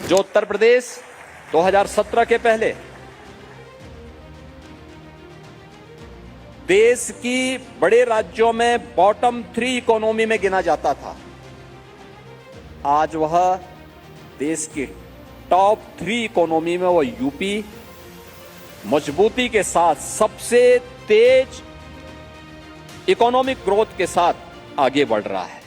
जो उत्तर प्रदेश 2017 के पहले देश की बड़े राज्यों में बॉटम 3 इकोनॉमी में गिना जाता था, आज वह देश की टॉप 3 इकोनॉमी में वो यूपी मजबूती के साथ सबसे तेज इकोनॉमिक ग्रोथ के साथ आगे बढ़ रहा है।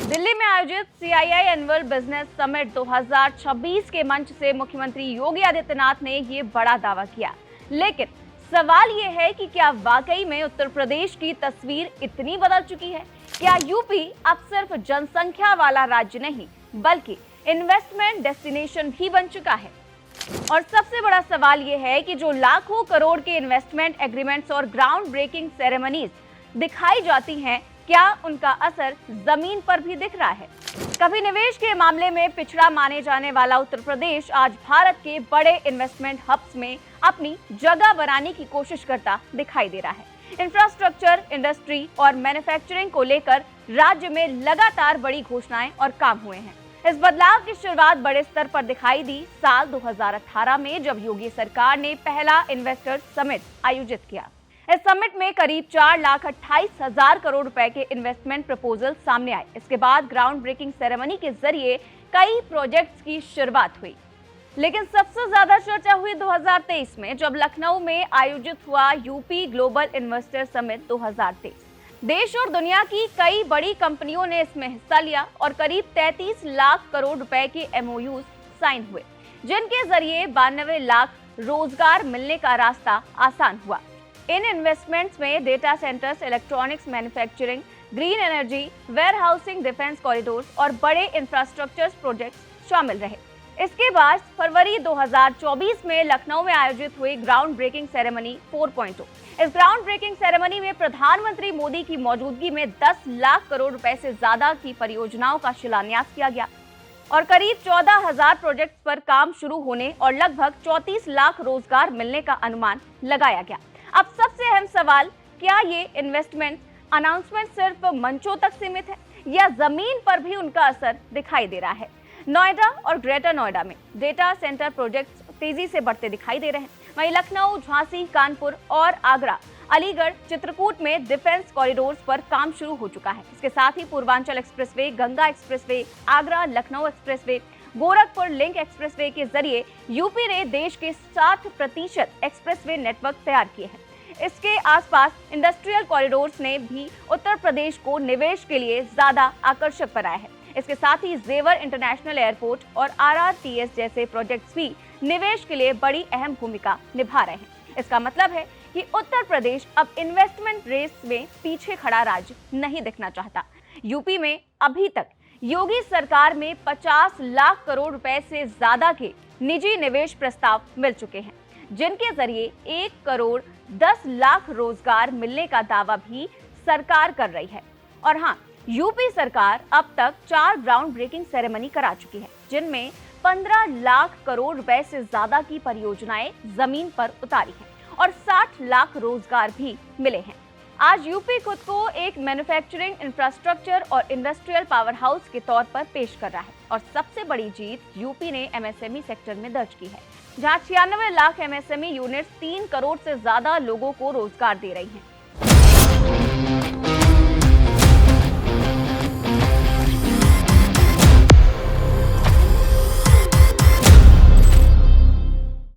दिल्ली में आयोजित CII एनुअल बिजनेस समिट 2026 के मंच से मुख्यमंत्री योगी आदित्यनाथ ने ये बड़ा दावा किया, लेकिन सवाल ये है कि क्या वाकई में उत्तर प्रदेश की तस्वीर इतनी बदल चुकी है? क्या यूपी अब सिर्फ जनसंख्या वाला राज्य नहीं बल्कि इन्वेस्टमेंट डेस्टिनेशन भी बन चुका है? और सबसे बड़ा सवाल ये है कि जो लाखों करोड़ के इन्वेस्टमेंट एग्रीमेंट्स और ग्राउंड ब्रेकिंग सेरेमनीज दिखाई जाती हैं, क्या उनका असर जमीन पर भी दिख रहा है? कभी निवेश के मामले में पिछड़ा माने जाने वाला उत्तर प्रदेश आज भारत के बड़े इन्वेस्टमेंट हब्स में अपनी जगह बनाने की कोशिश करता दिखाई दे रहा है। इंफ्रास्ट्रक्चर, इंडस्ट्री और मैन्युफैक्चरिंग को लेकर राज्य में लगातार बड़ी घोषणाएं और काम हुए हैं। इस बदलाव की शुरुआत बड़े स्तर पर दिखाई दी साल 2018 में, जब योगी सरकार ने पहला इन्वेस्टर्स समिट आयोजित किया। इस समिट में करीब 4,28,000 करोड़ रुपए के इन्वेस्टमेंट प्रपोजल सामने आए। इसके बाद ग्राउंड ब्रेकिंग सेरेमनी के जरिए कई प्रोजेक्ट्स की शुरुआत हुई, लेकिन सबसे ज्यादा चर्चा हुई 2023 में, जब लखनऊ में आयोजित हुआ यूपी ग्लोबल इन्वेस्टर समिट 2023। देश और दुनिया की कई बड़ी कंपनियों ने इसमें हिस्सा लिया और करीब 33 लाख करोड़ रुपए के MOUs साइन हुए, जिनके जरिए 92 लाख रोजगार मिलने का रास्ता आसान हुआ। इन इन्वेस्टमेंट्स में data centres, electronics manufacturing, green energy, warehousing, defence corridors और बड़े इंफ्रास्ट्रक्चर प्रोजेक्ट्स शामिल रहे। इसके बाद फरवरी 2024 में लखनऊ में आयोजित हुई ग्राउंड ब्रेकिंग सेरेमनी 4.0। इस ग्राउंड ब्रेकिंग सेरेमनी में प्रधानमंत्री मोदी की मौजूदगी में 10 लाख करोड़ रुपए से ज्यादा की परियोजनाओं का शिलान्यास किया गया और करीब 14,000 प्रोजेक्ट्स पर काम शुरू होने और लगभग 34 लाख रोजगार मिलने का अनुमान लगाया गया। अब सबसे अहम सवाल, क्या ये इन्वेस्टमेंट अनाउंसमेंट सिर्फ मंचों तक सीमित है या जमीन पर भी उनका असर दिखाई दे रहा है? नोएडा और ग्रेटर नोएडा में डेटा सेंटर प्रोजेक्ट्स तेजी से बढ़ते दिखाई दे रहे हैं। वहीं लखनऊ, झांसी, कानपुर और आगरा, अलीगढ़, चित्रकूट में डिफेंस कॉरिडोर्स पर काम शुरू हो चुका है। इसके साथ ही Purvanchal expressway, Ganga expressway, Agra Lucknow expressway, Gorakhpur link expressway के जरिए यूपी ने देश के 60% एक्सप्रेसवे नेटवर्क तैयार किए हैं। इसके आसपास इंडस्ट्रियल कॉरिडोर्स ने भी उत्तर प्रदेश को निवेश के लिए ज्यादा आकर्षक बनाया है। इसके साथ ही जेवर इंटरनेशनल एयरपोर्ट और RRTS जैसे प्रोजेक्ट्स भी निवेश के लिए बड़ी अहम भूमिका निभा रहे हैं। इसका मतलब है कि उत्तर प्रदेश अब इन्वेस्टमेंट रेस में पीछे खड़ा राज्य नहीं दिखना चाहता। यूपी में अभी तक योगी सरकार में 50 लाख करोड़ रुपए से ज्यादा के निजी निवेश प्रस्ताव मिल चुके हैं, जिनके जरिए 1 करोड़ 10 लाख रोजगार मिलने का दावा भी सरकार कर रही है। और हाँ, यूपी सरकार अब तक 4 ग्राउंड ब्रेकिंग सेरेमनी करा चुकी है, जिनमें 15 लाख करोड़ रुपए से ज्यादा की परियोजनाएं जमीन पर उतारी हैं और 60 लाख रोजगार भी मिले हैं। आज यूपी खुद को एक मैन्युफैक्चरिंग, इंफ्रास्ट्रक्चर और इंडस्ट्रियल पावर हाउस के तौर पर पेश कर रहा है और सबसे बड़ी जीत यूपी ने MSME सेक्टर में दर्ज की है, जहां 96 लाख MSME यूनिट्स 3 करोड़ से ज्यादा लोगों को रोजगार दे रही हैं।